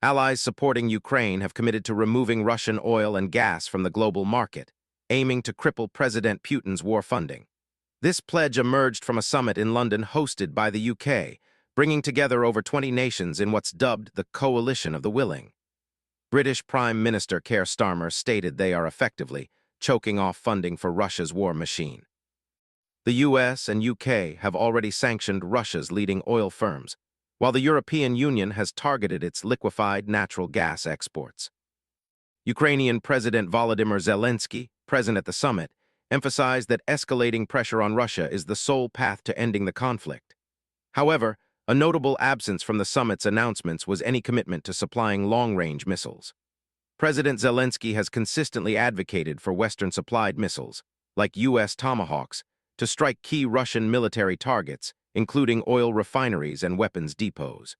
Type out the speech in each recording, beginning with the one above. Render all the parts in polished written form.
Allies supporting Ukraine have committed to removing Russian oil and gas from the global market, aiming to cripple President Putin's war funding. This pledge emerged from a summit in London hosted by the UK, bringing together over 20 nations in what's dubbed the Coalition of the Willing. British Prime Minister Keir Starmer stated they are effectively choking off funding for Russia's war machine. The US and UK have already sanctioned Russia's leading oil firms, while the European Union has targeted its liquefied natural gas exports. Ukrainian President Volodymyr Zelensky, present at the summit, emphasized that escalating pressure on Russia is the sole path to ending the conflict. However, a notable absence from the summit's announcements was any commitment to supplying long-range missiles. President Zelensky has consistently advocated for Western-supplied missiles, like US Tomahawks, to strike key Russian military targets, including oil refineries and weapons depots.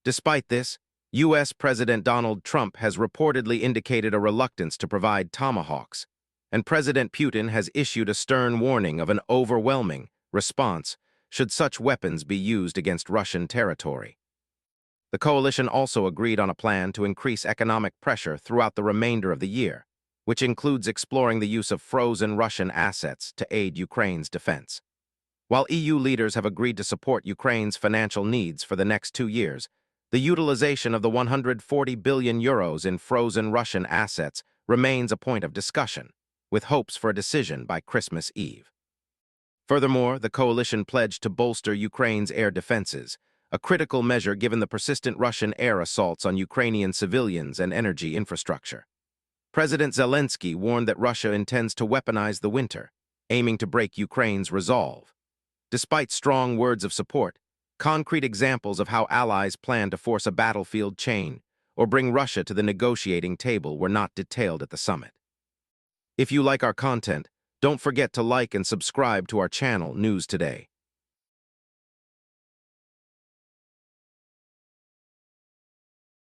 Despite this, US President Donald Trump has reportedly indicated a reluctance to provide Tomahawks, and President Putin has issued a stern warning of an overwhelming response should such weapons be used against Russian territory. The coalition also agreed on a plan to increase economic pressure throughout the remainder of the year, which includes exploring the use of frozen Russian assets to aid Ukraine's defense. While EU leaders have agreed to support Ukraine's financial needs for the next 2 years, the utilization of the €140 billion in frozen Russian assets remains a point of discussion, with hopes for a decision by Christmas Eve. Furthermore, the coalition pledged to bolster Ukraine's air defenses, a critical measure given the persistent Russian air assaults on Ukrainian civilians and energy infrastructure. President Zelensky warned that Russia intends to weaponize the winter, aiming to break Ukraine's resolve. Despite strong words of support, concrete examples of how allies plan to force a battlefield chain or bring Russia to the negotiating table were not detailed at the summit. If you like our content, don't forget to like and subscribe to our channel, News Today.